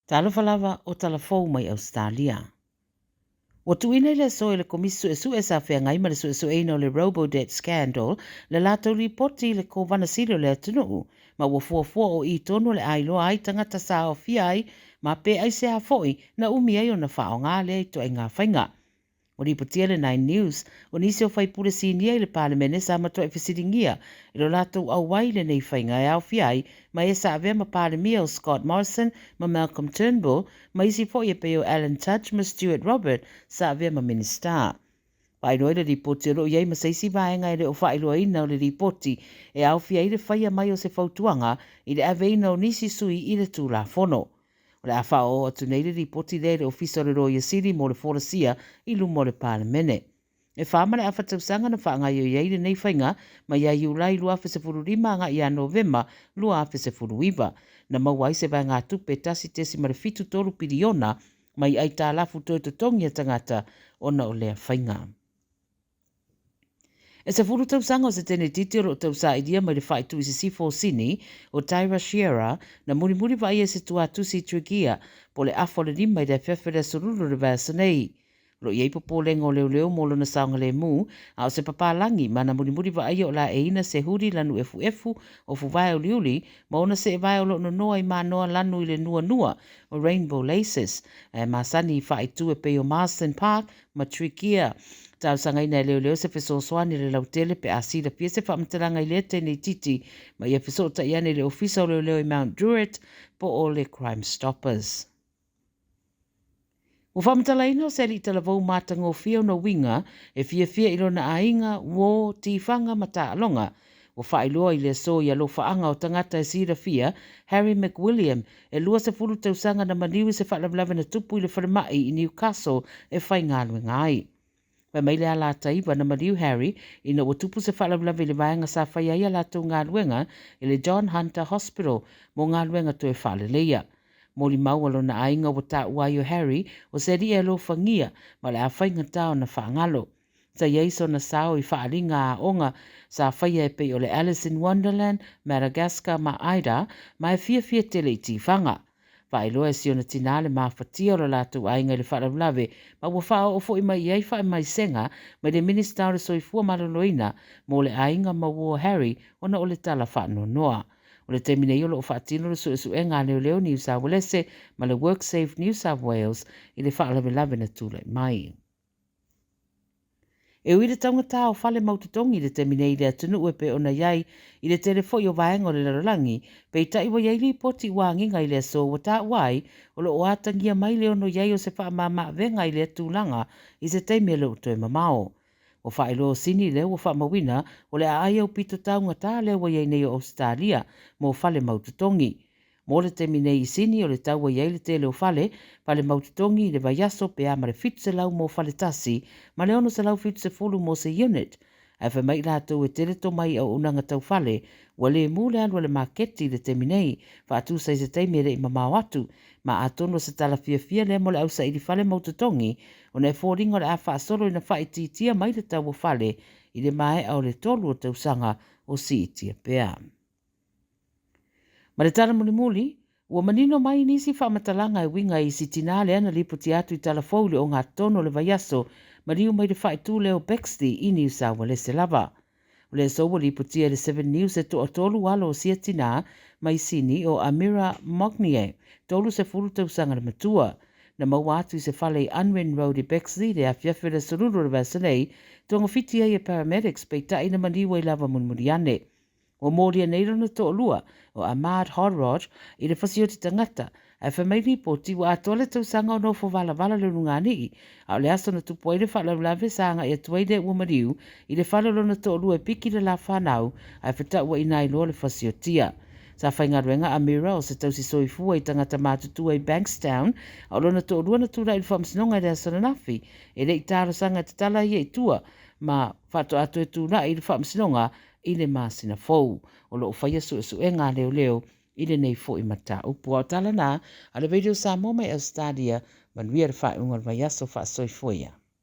Tala falava o Tala Fou mai Ausetalia. O tuina le so le komisu e sa whea ngai ma le su eino le Robodebt scandal le lato ripoti le ko vanasilo le atunu ma ua fuafua o i tono le ailoa ai tangata sa o fia ai ma pe ai se a foi na umi ai o na whao ngā le to ai ngā whainga. O ripotia le 9 News, o nisi o whai pule sinia i le palemene sa mato e whisiringia i lo lato au wai le nei whainga e au fiai ma e sa avea ma palemia o Scott Morrison ma Malcolm Turnbull ma isi fo i peo Alan Tudge ma Stuart Robert sa avea ma Minister. Pai roi le ripoti o iei ma seisi vaenga i le o whai loa ina o le ripoti e au fiai le whaia mai o se fautuanga i le aveina o nisi sui i le tūla fono. O le awha o atu nei le ripoti le ofisa le roia siri mo le forasia i lumo le palemene. E whaama le awha tausanga na whaanga i o iei le nei whainga ma ia iulai lua awha se furu rima nga i a Novemba lua awha se furu iwa. Na mawai se vai ngā tupe tasi tesi ma le fitu toru piriona mai ai Tala Fou toi totongi a tangata ona o lea whainga. E se furu tausanga o se tene titi o tausa idia mai le whaitu i se sifo sini o Tyra Shearer na muri vai e se tua tusi Trigia po le afo le rima i le whewhere sururu le vasa nei. Lo iei po lengo leo molo na saunga le mu a o se papalangi ma na muri vai o la eina se huri lanu efu o fu vai o liuli ma ona se vai o lo no noa i ma noa lanu i le nua o Rainbow Laces ma sani whaitu e peo Marston Park ma Trigia. Tau sanga ina leo se feso soani le lautele pe asira pia se whamtalanga i le tene titi ma ia feso ta iane le ofisa o leo i Mount Druitt po o le Crime Stoppers. O whamtala ina o se li tala vau mātango fia na winga e fia ilo na ainga wo tifanga mata alonga. O whailoa i le so i alo whaanga o tangata e sira fia, Harry McWilliam e lua se furu tausanga na maniwi se whalablava na tupu i le wharamai i Newcastle e whaingalwe ngai. Wa mai le ala taiwa na mariu Harry ina o tupu se whalawlawe le vaenga sa whaia ia lato ngā luenga i le John Hunter Hospital mo ngā luenga to e whaleleia. Mori maualo na ainga o ta uai o Harry o se ria lo whangia ma le a whainga tau na whaangalo. Sa ieiso na sao i whaaringa a onga sa whaia e pe o le Alice in Wonderland, Madagascar ma Aida ma e fia tele i tifanga. Whailoa e siona tinale ma whatia o latu ainga le whalawlawe, ma ua whao o fo i mai iei whae mai senga, mai le minister o soifua maloloina, mo le ainga ma ua Harry, ona o le tala whaano noa. O le temine iolo o whaatino le su e ngā leo New South Wales, ma le WorkSafe New South Wales, i le whaalawelawe na tūle mai. E ui le taunga tā o whale maututongi le temine i le atunu uepe o na iai i le telefoi o vaenga o le larolangi, pe i taiwa iai li poti wānginga i le so o tā uai o lo o atangia mai le ono iai o se wha mama venga i le tūlanga i se teime le utoe mamao. O whaelo sini le o wha mawina o le aia o pito taunga tā le wa iai nei o Ausetalia mo whale maututongi. Mo le temine i sini o le taua iai le tele o whale, pale maututongi i le vaiaso pe amare fitu se lau mo whale tasi, ma le ono se lau fitu se fulu mo se unit. Ai wha mai rātou e tere to mai au unanga tau whale, wa le mūle anu le maketi le teminei, wha atu sa i se teime le i mamau atu, ma atono se tala fia le mo le au sa i li whale maututongi, o ne fōringa le a wha solo i na wha i titia mai le tau o whale, i le mai au le tolu o tau sanga o si itia pea. Ma le tala muli, ua manino mai nisi whamatalanga e winga i si tinale ana lipoti atu i Tala Fou le o ngā tono le vaiaso, mariu mai le whaitu leo Bexley i New South Wales se lava. O le sowa lipoti le 7 News e to atolu walo o sia tina mai sini o Amira Mognier, tolu se furu tausanga le matua. Na maua atu i se whale i Unwin Road i Bexley le a fiafere sururu le vasanei, tonga fiti ai e paramedics pe ta ina maniwa i lava munmuriane. O mōria neiro na to lua o Ahmad Horrod i le whasioti tangata e whamairi poti wa atole tau sanga o nofo vala le rungani a le aso na tupo i le whalawlawe sanga i atuaide ua mariu i le whalalo na to lua e piki le la whanau a whita ua ina i loa le whasiotia. Sa whaingaruenga Amira o se tausi soifua i tangata mātutua i Bankstown a lona to lua na tūra i le whamsinonga i le aso na nafi e le i tāra sanga te tala i e tua ma whato atu e tūra i le whamsinonga i le māsina fou. O lo whaia su e ngā leo i le nei fo i mata. Upu au tala nā, a le video Samoa mai Ausetalia, manuia le whae ungar mai aso wha soifoia.